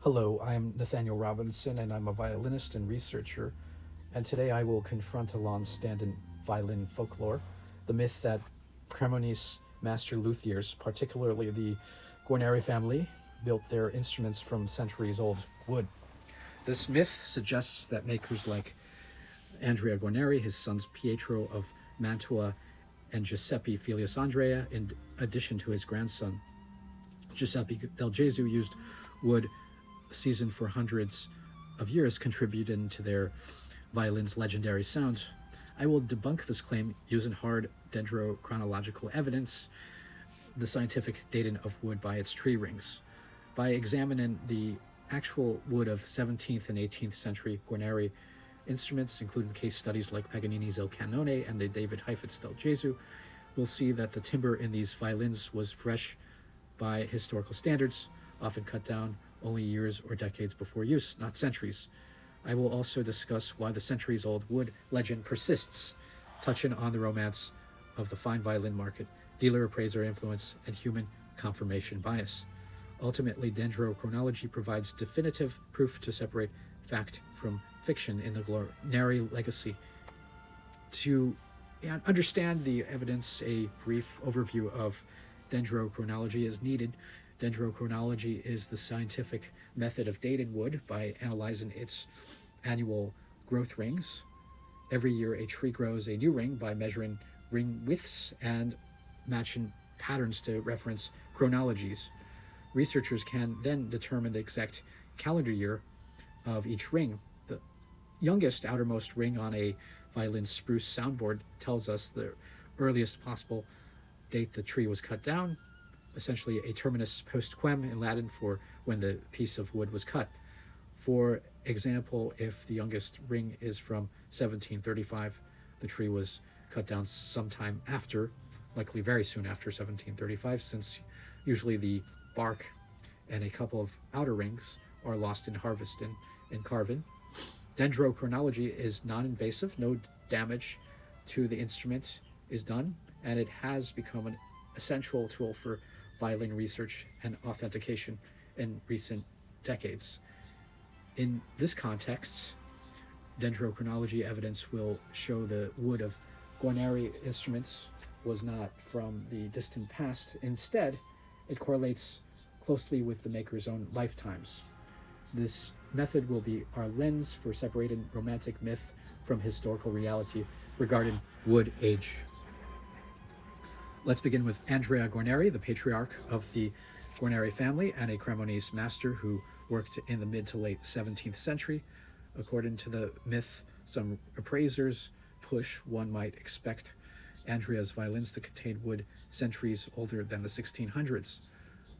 Hello, I'm Nathaniel Robinson, and I'm a violinist and researcher. And today I will confront a long-standing violin folklore, the myth that Cremonese master luthiers, particularly the Guarneri family, built their instruments from centuries-old wood. This myth suggests that makers like Andrea Guarneri, his sons Pietro of Mantua, and Giuseppe Filius Andrea, in addition to his grandson Giuseppe del Gesù, used wood seasoned for hundreds of years, contributed to their violin's legendary sound. I will debunk this claim using hard dendrochronological evidence, the scientific dating of wood by its tree rings. By examining the actual wood of 17th and 18th century Guarneri instruments, including case studies like Paganini's Il Cannone and the David Heifetz del Gesù, we'll see that the timber in these violins was fresh by historical standards, often cut down only years or decades before use, not centuries. I will also discuss why the centuries-old wood legend persists, touching on the romance of the fine violin market, dealer appraiser influence, and human confirmation bias. Ultimately, dendrochronology provides definitive proof to separate fact from fiction in the Guarneri legacy. To understand the evidence, a brief overview of dendrochronology is needed. Dendrochronology is the scientific method of dating wood by analyzing its annual growth rings. Every year, a tree grows a new ring by measuring ring widths and matching patterns to reference chronologies. Researchers can then determine the exact calendar year of each ring. The youngest outermost ring on a violin spruce soundboard tells us the earliest possible date the tree was cut down, essentially a terminus post quem in Latin for when the piece of wood was cut. For example, if the youngest ring is from 1735, the tree was cut down sometime after, likely very soon after 1735, since usually the bark and a couple of outer rings are lost in harvesting and carving. Dendrochronology is non-invasive, no damage to the instrument is done, and it has become an essential tool for violin research and authentication in recent decades. In this context, dendrochronology evidence will show the wood of Guarneri instruments was not from the distant past. Instead, it correlates closely with the maker's own lifetimes. This method will be our lens for separating romantic myth from historical reality regarding wood age. Let's begin with Andrea Guarneri, the patriarch of the Guarneri family and a Cremonese master who worked in the mid to late 17th century. According to the myth, some appraisers push, one might expect Andrea's violins to contain wood centuries older than the 1600s.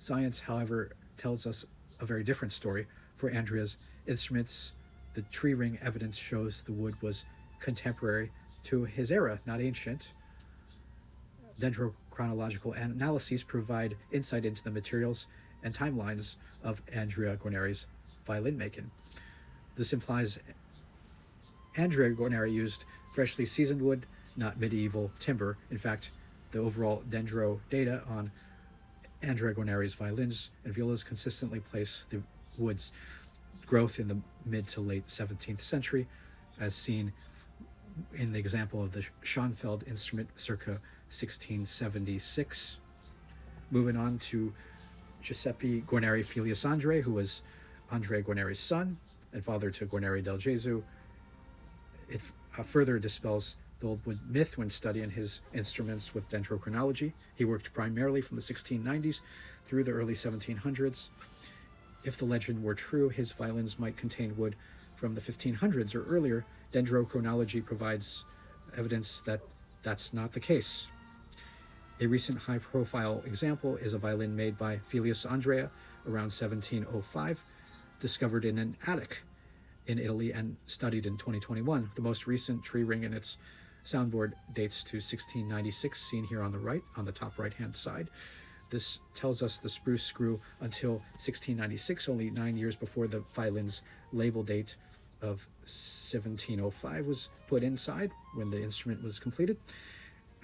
Science, however, tells us a very different story. For Andrea's instruments, the tree ring evidence shows the wood was contemporary to his era, not ancient. Dendrochronological analyses provide insight into the materials and timelines of Andrea Guarneri's violin making. This implies Andrea Guarneri used freshly seasoned wood, not medieval timber. In fact, the overall dendro data on Andrea Guarneri's violins and violas consistently place the wood's growth in the mid to late 17th century, as seen in the example of the Schoenfeld instrument circa 1676. Moving on to Giuseppe Guarneri Filius Andrea, who was Andrea Guarneri's son and father to Guarneri del Gesù. It further dispels the old wood myth when studying his instruments with dendrochronology. He worked primarily from the 1690s through the early 1700s. If the legend were true, his violins might contain wood from the 1500s or earlier. Dendrochronology provides evidence that that's not the case. A recent high-profile example is a violin made by Filius Andrea around 1705, discovered in an attic in Italy and studied in 2021. The most recent tree ring in its soundboard dates to 1696, seen here on the right, on the top right-hand side. This tells us the spruce grew until 1696, only 9 years before the violin's label date of 1705 was put inside when the instrument was completed.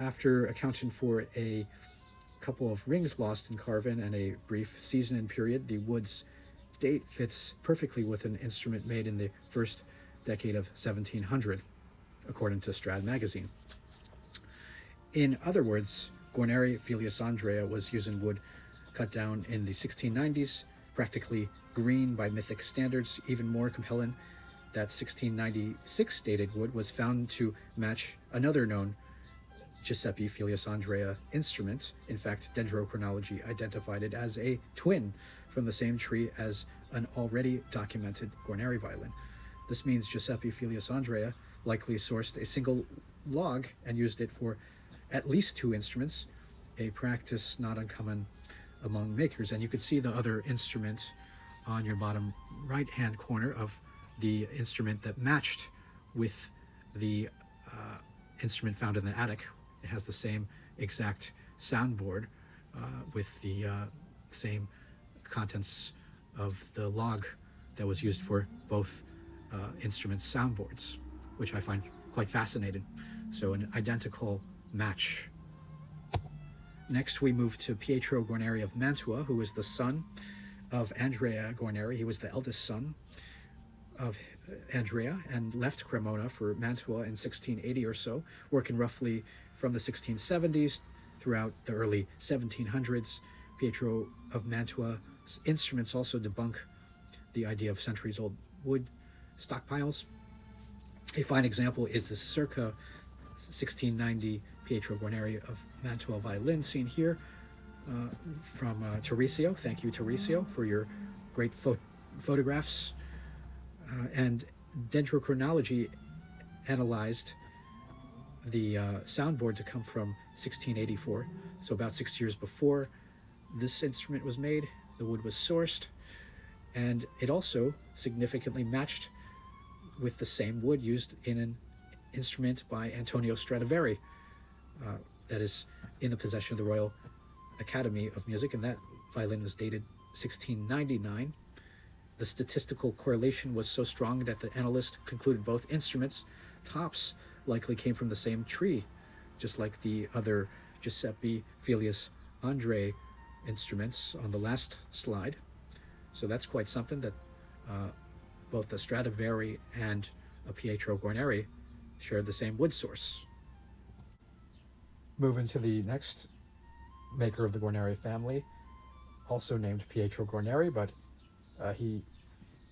After accounting for a couple of rings lost in carving and a brief seasoning period, the wood's date fits perfectly with an instrument made in the first decade of 1700, according to Strad magazine. In other words, Guarneri Filius Andrea was using wood cut down in the 1690s, practically green by mythic standards. Even more compelling, that 1696 dated wood was found to match another known Giuseppe Filius Andrea instrument. In fact, dendrochronology identified it as a twin from the same tree as an already documented Guarneri violin. This means Giuseppe Filius Andrea likely sourced a single log and used it for at least two instruments, a practice not uncommon among makers. And you could see the other instrument on your bottom right-hand corner of the instrument that matched with the instrument found in the attic. It has the same exact soundboard with the same contents of the log that was used for both instruments' soundboards, which I find quite fascinating. So an identical match. Next, we move to Pietro Guarneri of Mantua, who is the son of Andrea Guarneri. He was the eldest son of Andrea and left Cremona for Mantua in 1680 or so, working roughly from the 1670s throughout the early 1700s. Pietro of Mantua's instruments also debunk the idea of centuries-old wood stockpiles. A fine example is the circa 1690 Pietro Guarneri of Mantua violin, seen here from Tarisio. Thank you, Tarisio, for your great photographs. And dendrochronology analyzed the soundboard to come from 1684, so about 6 years before this instrument was made. The wood was sourced, and it also significantly matched with the same wood used in an instrument by Antonio Stradivari that is in the possession of the Royal Academy of Music, and that violin was dated 1699. The statistical correlation was so strong that the analyst concluded both instruments' tops likely came from the same tree, just like the other Giuseppe Filius Andrea instruments on the last slide. So that's quite something, that both the Stradivari and a Pietro Guarneri shared the same wood source. Moving to the next maker of the Guarneri family, also named Pietro Guarneri, but he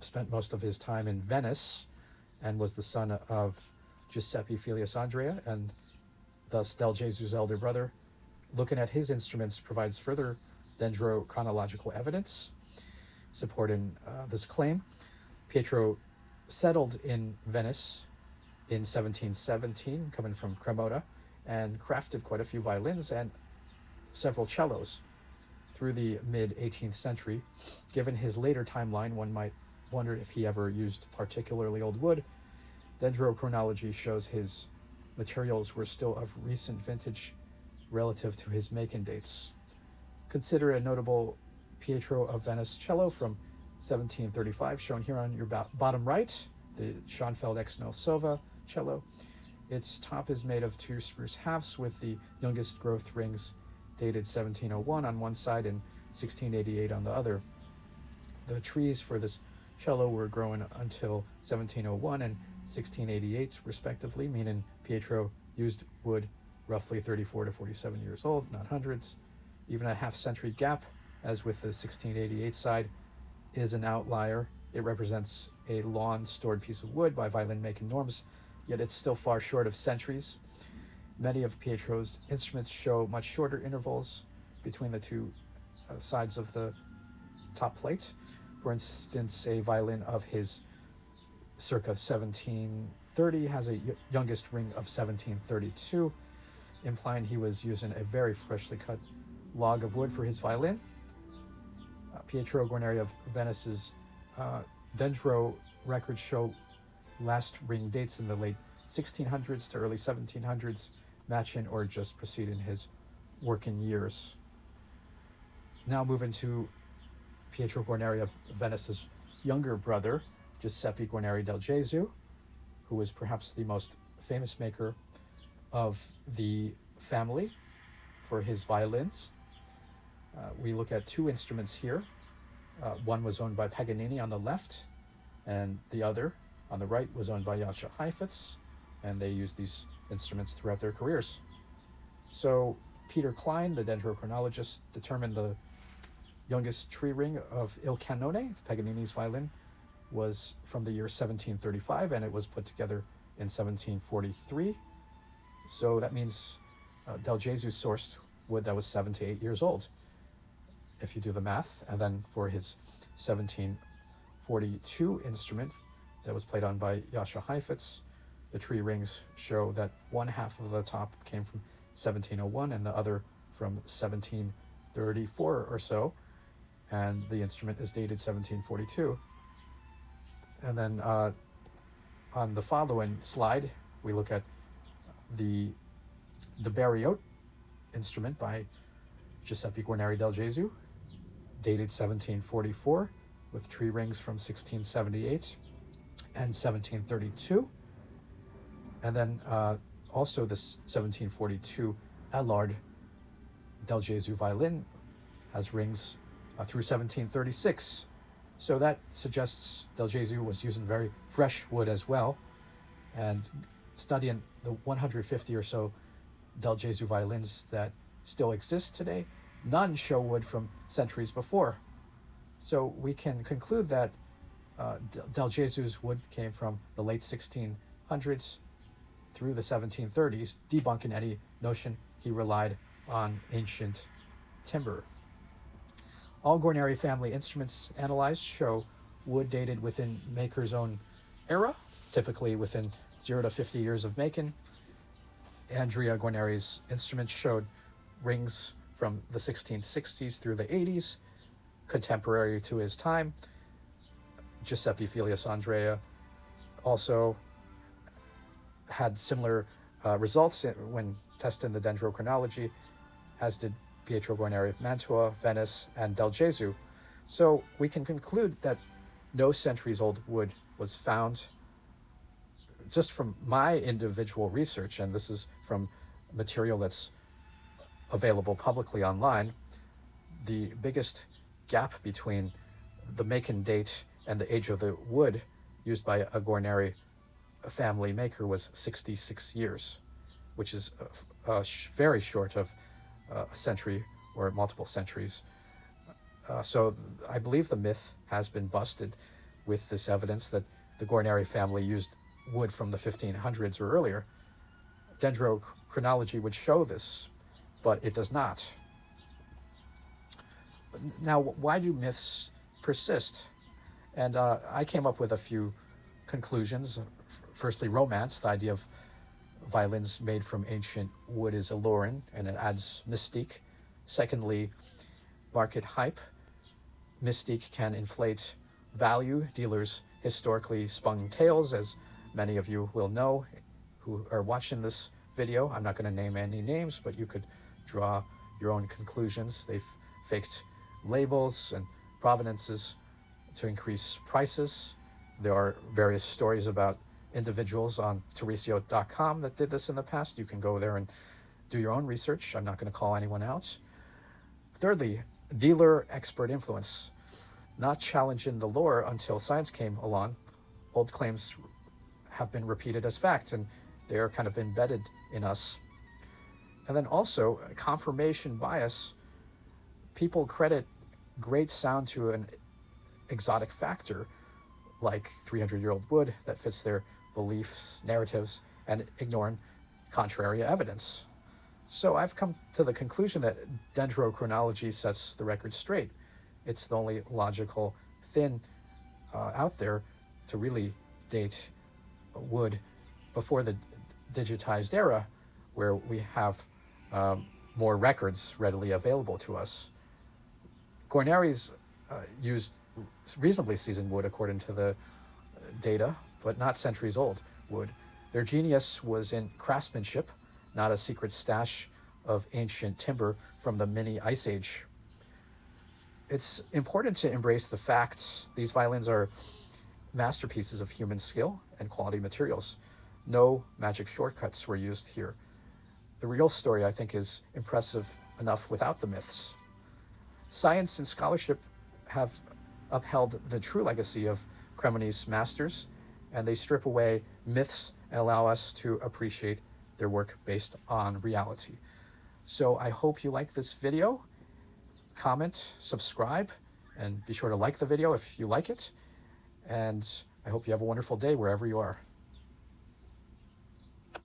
spent most of his time in Venice and was the son of Giuseppe Filius Andrea and thus Del Gesu's elder brother. Looking at his instruments provides further dendrochronological evidence supporting this claim. Pietro settled in Venice in 1717, coming from Cremona, and crafted quite a few violins and several cellos through the mid-18th century. Given his later timeline, one might wonder if he ever used particularly old wood. Dendrochronology shows his materials were still of recent vintage relative to his making dates. Consider a notable Pietro of Venice cello from 1735, shown here on your bottom right, the Schoenfeld Ex Sova cello. Its top is made of two spruce halves with the youngest growth rings dated 1701 on one side and 1688 on the other. The trees for this cello were grown until 1701 and 1688 respectively, meaning Pietro used wood roughly 34 to 47 years old, not hundreds. Even a half-century gap, as with the 1688 side, is an outlier. It represents a long stored piece of wood by violin-making norms, yet it's still far short of centuries. Many of Pietro's instruments show much shorter intervals between the two sides of the top plate. For instance, a violin of his circa 1730 has a youngest ring of 1732, implying he was using a very freshly cut log of wood for his violin. Pietro Guarneri of Venice's dendro records show last ring dates in the late 1600s to early 1700s, matching or just preceding his working years. Now moving to Pietro Guarneri of Venice's younger brother, Giuseppe Guarneri del Gesu, who was perhaps the most famous maker of the family for his violins. We look at two instruments here, One was owned by Paganini on the left, and the other on the right was owned by Jascha Heifetz, and they used these instruments throughout their careers. So Peter Klein, the dendrochronologist, determined the youngest tree ring of Il Canone, Paganini's violin, was from the year 1735, and it was put together in 1743. So that means Del Gesù sourced wood that was 7 to 8 years old, if you do the math. And then for his 1742 instrument that was played on by Jascha Heifetz, the tree rings show that one half of the top came from 1701 and the other from 1734 or so, and the instrument is dated 1742. And then on the following slide, we look at the Bariote instrument by Giuseppe Guarneri del Gesù, dated 1744, with tree rings from 1678 and 1732. And then also this 1742 Allard del Gesù violin has rings through 1736. So that suggests Del Gesù was using very fresh wood as well. And studying the 150 or so Del Gesù violins that still exist today, none show wood from centuries before. So we can conclude that Del Gesù's wood came from the late 1600s through the 1730s, debunking any notion he relied on ancient timber. All Guarneri family instruments analyzed show wood dated within maker's own era, typically within 0 to 50 years of making. Andrea Guarneri's instruments showed rings from the 1660s through the 80s, contemporary to his time. Giuseppe Filius Andrea also had similar results when testing the dendrochronology, as did Pietro Guarneri of Mantua, Venice, and Del Gesù. So we can conclude that no centuries-old wood was found. Just from my individual research, and this is from material that's available publicly online, the biggest gap between the make and date and the age of the wood used by a Guarneri family maker was 66 years, which is very short of a century or multiple centuries. So I believe the myth has been busted with this evidence that the Guarneri family used wood from the 1500s or earlier. Dendrochronology would show this, but it does not. Now, why do myths persist? And I came up with a few conclusions. Firstly, romance. The idea of violins made from ancient wood is alluring and it adds mystique. Secondly, market hype. Mystique can inflate value. Dealers historically spun tales, as many of you will know who are watching this video. I'm not going to name any names, but you could draw your own conclusions. They've faked labels and provenances to increase prices. There are various stories about individuals on Teresio.com that did this in the past. You can go there and do your own research. I'm not going to call anyone out. Thirdly, dealer expert influence. Not challenging the lore until science came along. Old claims have been repeated as facts, and they are kind of embedded in us. And then also confirmation bias. People credit great sound to an exotic factor like 300-year-old wood that fits their beliefs, narratives, and ignoring contrary evidence. So I've come to the conclusion that dendrochronology sets the record straight. It's the only logical thing out there to really date wood before the digitized era, where we have more records readily available to us. Guarneri's used reasonably seasoned wood according to the data, but not centuries old wood. Their genius was in craftsmanship, not a secret stash of ancient timber from the mini ice age. It's important to embrace the facts. These violins are masterpieces of human skill and quality materials. No magic shortcuts were used here. The real story, I think, is impressive enough without the myths. Science and scholarship have upheld the true legacy of Cremonese masters, and they strip away myths and allow us to appreciate their work based on reality. So I hope you like this video. Comment, subscribe, and be sure to like the video if you like it. And I hope you have a wonderful day wherever you are.